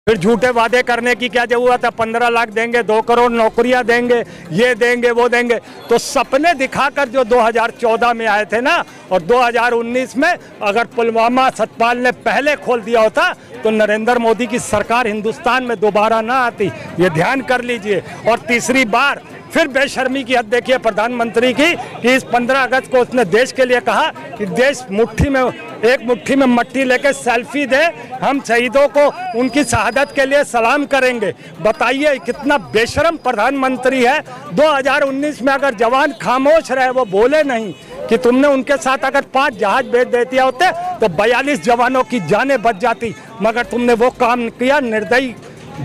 फिर झूठे वादे करने की क्या जरूरत है? 15 लाख देंगे, 2 करोड़ नौकरियां देंगे, ये देंगे वो देंगे। तो सपने दिखाकर जो 2014 में आए थे ना, और 2019 में अगर पुलवामा सतपाल ने पहले खोल दिया होता तो नरेंद्र मोदी की सरकार हिंदुस्तान में दोबारा ना आती, ये ध्यान कर लीजिए। और तीसरी बार फिर बेशर्मी की हद देखिए प्रधानमंत्री की कि इस 15 अगस्त को उसने देश के लिए कहा कि देश एक मुट्ठी में मट्टी लेके सेल्फी दे, हम शहीदों को उनकी शहादत के लिए सलाम करेंगे। बताइए कितना बेशर्म प्रधानमंत्री है। 2019 में अगर जवान खामोश रहे, वो बोले नहीं कि तुमने उनके साथ अगर 5 जहाज भेज देते होते तो 42 जवानों की जानें बच जाती, मगर तुमने वो काम किया। निर्दयी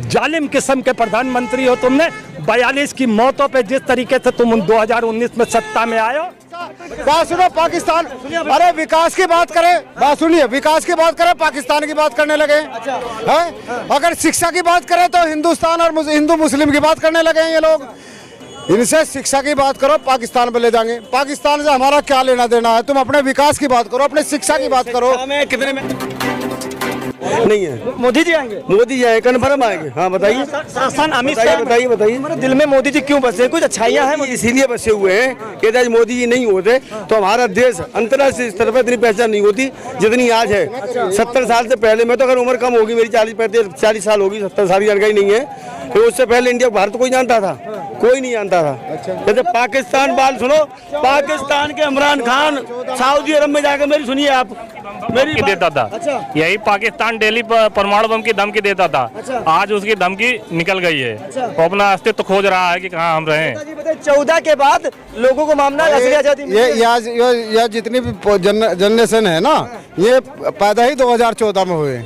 जालिम किस्म के प्रधानमंत्री हो तुमने। 42 की मौतों पे जिस तरीके से तुम 2019 में सत्ता में आए हो। बात सुनो, पाकिस्तान, अरे विकास की बात करें, बात सुनिए, विकास की बात करें, पाकिस्तान की बात करने लगे हैं। अगर शिक्षा की बात करें तो हिंदुस्तान और हिंदू मुस्लिम की बात करने लगे हैं ये लोग। इनसे शिक्षा की बात करो, पाकिस्तान पे ले जाएंगे। पाकिस्तान से हमारा क्या लेना देना है? तुम अपने विकास की बात करो, अपने शिक्षा की बात करो। कितने में नहीं है? मोदी जी आएंगे, मोदी जी आए, कन्फर्म आएंगे। हाँ बताइए, शासन अमित शाह, बताइए। मेरे दिल में मोदी जी क्यों बसे? कुछ अच्छाइयाँ हैं? इसीलिए बसे हुए हैं कि आज मोदी जी नहीं होते तो हमारा देश अंतर्राष्ट्रीय स्तर पर इतनी पहचान नहीं होती जितनी आज है। 70 साल से पहले, मैं तो अगर उम्र कम होगी मेरी, 40 साल होगी, 70 साल की जानकारी नहीं है, तो उससे पहले इंडिया भारत कोई जानता था? कोई नहीं जानता था। जैसे पाकिस्तान, बात सुनो, पाकिस्तान के इमरान खान सऊदी अरब में जाकर, मेरी सुनिए आप, मेरी देता था। यही पाकिस्तान डेली परमाणु बम की धमकी देता था। आज उसकी धमकी निकल गई है, वो अपना अस्तित्व खोज रहा है कि कहाँ हम रहे। 14 के बाद लोगों को मामला ये जितनी भी जनरेशन है ना, ये पैदा ही 2014 में हुए।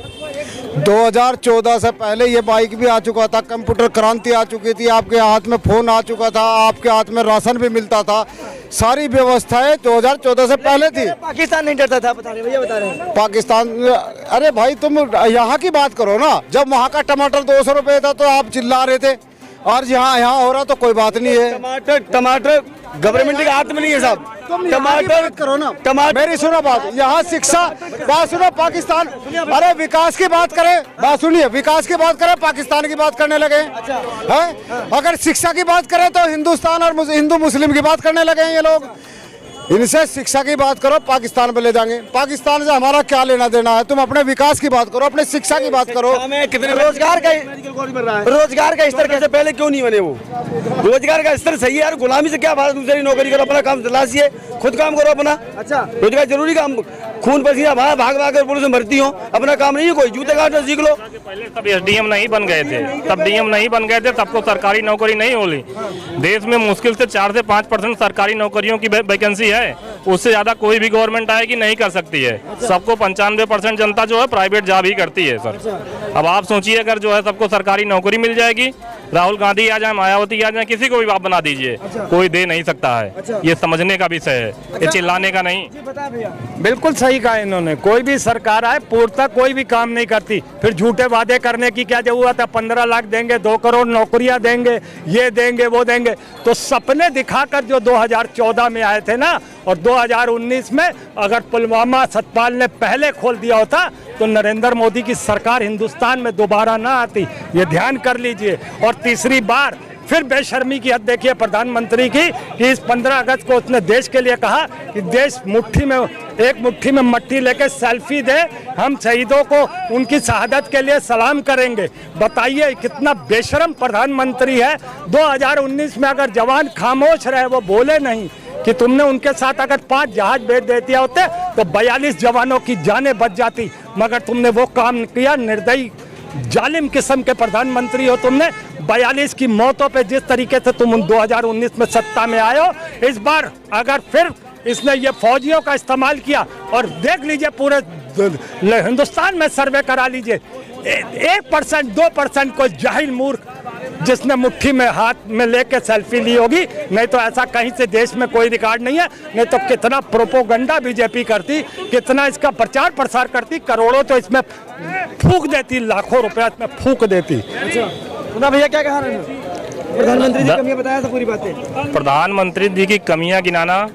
2014 से पहले ये बाइक भी आ चुका था, कंप्यूटर क्रांति आ चुकी थी, आपके हाथ में फोन आ चुका था, आपके हाथ में राशन भी मिलता था। सारी व्यवस्थाएं 2014 से पहले थी। पाकिस्तान नहीं डरता था, बता रहे हैं पाकिस्तान। अरे भाई तुम यहाँ की बात करो ना, जब वहाँ का टमाटर 200 रुपए था तो आप चिल्ला रहे थे, और यहाँ हो रहा तो कोई बात नहीं है। टमाटर गवर्नमेंट के हाथ में नहीं है साहब। टमाटर करो ना, मेरी सुनो बात, यहाँ शिक्षा, बात सुनो, पाकिस्तान, अरे विकास की बात करें, बात सुनिए, विकास की बात करें, पाकिस्तान की बात करने लगे हैं। अगर शिक्षा की बात करें तो हिंदुस्तान और हिंदू मुस्लिम की बात करने लगे हैं ये लोग। इनसे शिक्षा की बात करो, पाकिस्तान पे ले जाएंगे। पाकिस्तान से हमारा क्या लेना देना है? तुम अपने विकास की बात करो, अपने शिक्षा की बात करो। कितने रोजगार का स्तर कैसे पहले क्यों नहीं बने? वो रोजगार का स्तर सही है यार, गुलामी से क्या बात? दूसरी नौकरी करो, अपना काम तलाशिए, खुद काम करो अपना। अच्छा, रोजगार जरूरी काम, खून पसीना भाग भाग कर पुलिस में भर्ती हो, अपना काम नहीं है कोई, जूते काटना सीख लो। पहले सब एसडीएम नहीं बन गए थे, तब डीएम नहीं बन गए थे, सबको सरकारी नौकरी नहीं होली। देश में मुश्किल से 4 से 5% सरकारी नौकरियों की वैकेंसी है, उससे ज्यादा कोई भी गवर्नमेंट आएगी नहीं कर सकती है। सबको 95% जनता जो है प्राइवेट जॉब ही करती है सर। अब आप सोचिए, अगर जो है सबको सरकारी नौकरी मिल जाएगी, राहुल गांधी आ जाए, मायावती आ जाए, किसी को भी आप बना दीजिए, कोई दे नहीं सकता है। ये समझने का विषय है, ये चिल्लाने का नहीं। बिल्कुल सही कहा इन्होंने, कोई भी सरकार आए पूर्णतः कोई भी काम नहीं करती। फिर झूठे वादे करने की क्या जरूरत है? 15 लाख देंगे, 2 करोड़ नौकरियां देंगे, ये देंगे वो देंगे। तो सपने दिखाकर जो 2014 में आए थे ना, और 2019 में अगर पुलवामा सतपाल ने पहले खोल दिया होता तो नरेंद्र मोदी की सरकार हिंदुस्तान में दोबारा ना आती, ये ध्यान कर लीजिए। और तीसरी बार फिर बेशर्मी की हद देखिए प्रधानमंत्री की कि इस 15 अगस्त को उसने देश के लिए कहा कि देश एक मुट्ठी में मट्टी लेके सेल्फी दे, हम शहीदों को उनकी शहादत के लिए सलाम करेंगे। बताइए कितना बेशर्म प्रधानमंत्री है। 2019 में अगर जवान खामोश रहे, वो बोले नहीं कि तुमने उनके साथ अगर 5 जहाज भेज देते होते तो 42 जवानों की जानें बच जाती, मगर तुमने वो काम किया। निर्दयी जालिम किस्म के प्रधानमंत्री हो तुमने। 42 की मौतों पे जिस तरीके से तुम 2019 में सत्ता में आए हो, इस बार अगर फिर इसने ये फौजियों का इस्तेमाल किया, और देख लीजिए पूरे हिंदुस्तान में सर्वे करा लीजिए, 1% 2% कोई जाहिल मूर्ख जिसने मुट्ठी में हाथ में लेके सेल्फी ली होगी, नहीं तो ऐसा कहीं से देश में कोई रिकॉर्ड नहीं है। नहीं तो कितना प्रोपोगंडा बीजेपी करती, कितना इसका प्रचार प्रसार करती, करोड़ों तो इसमें फूंक देती, लाखों रुपया इसमें फूंक देती। सुना भैया क्या कहा प्रधानमंत्री जी की कमियां बताया था पूरी बातें। प्रधानमंत्री जी की कमियां गिनाना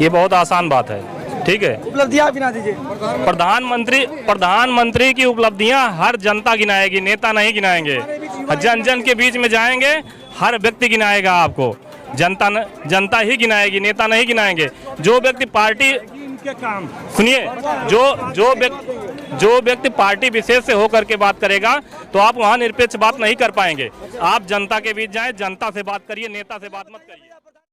ये बहुत आसान बात है। ठीक है। उपलब्धियां आप गिना दीजिए। प्रधानमंत्री की उपलब्धियां हर जनता गिनाएगी, नेता नहीं गिनाएंगे। जन जन के बीच में जाएंगे, हर व्यक्ति गिनाएगा आपको। जनता ही गिनाएगी, नेता नहीं गिनाएंगे। जो व्यक्ति पार्टी काम सुनिए, जो व्यक्ति पार्टी विशेष से होकर के बात करेगा तो आप वहां निरपेक्ष बात नहीं कर पाएंगे। आप जनता के बीच जाएं, जनता से बात करिए, नेता से बात मत करिए।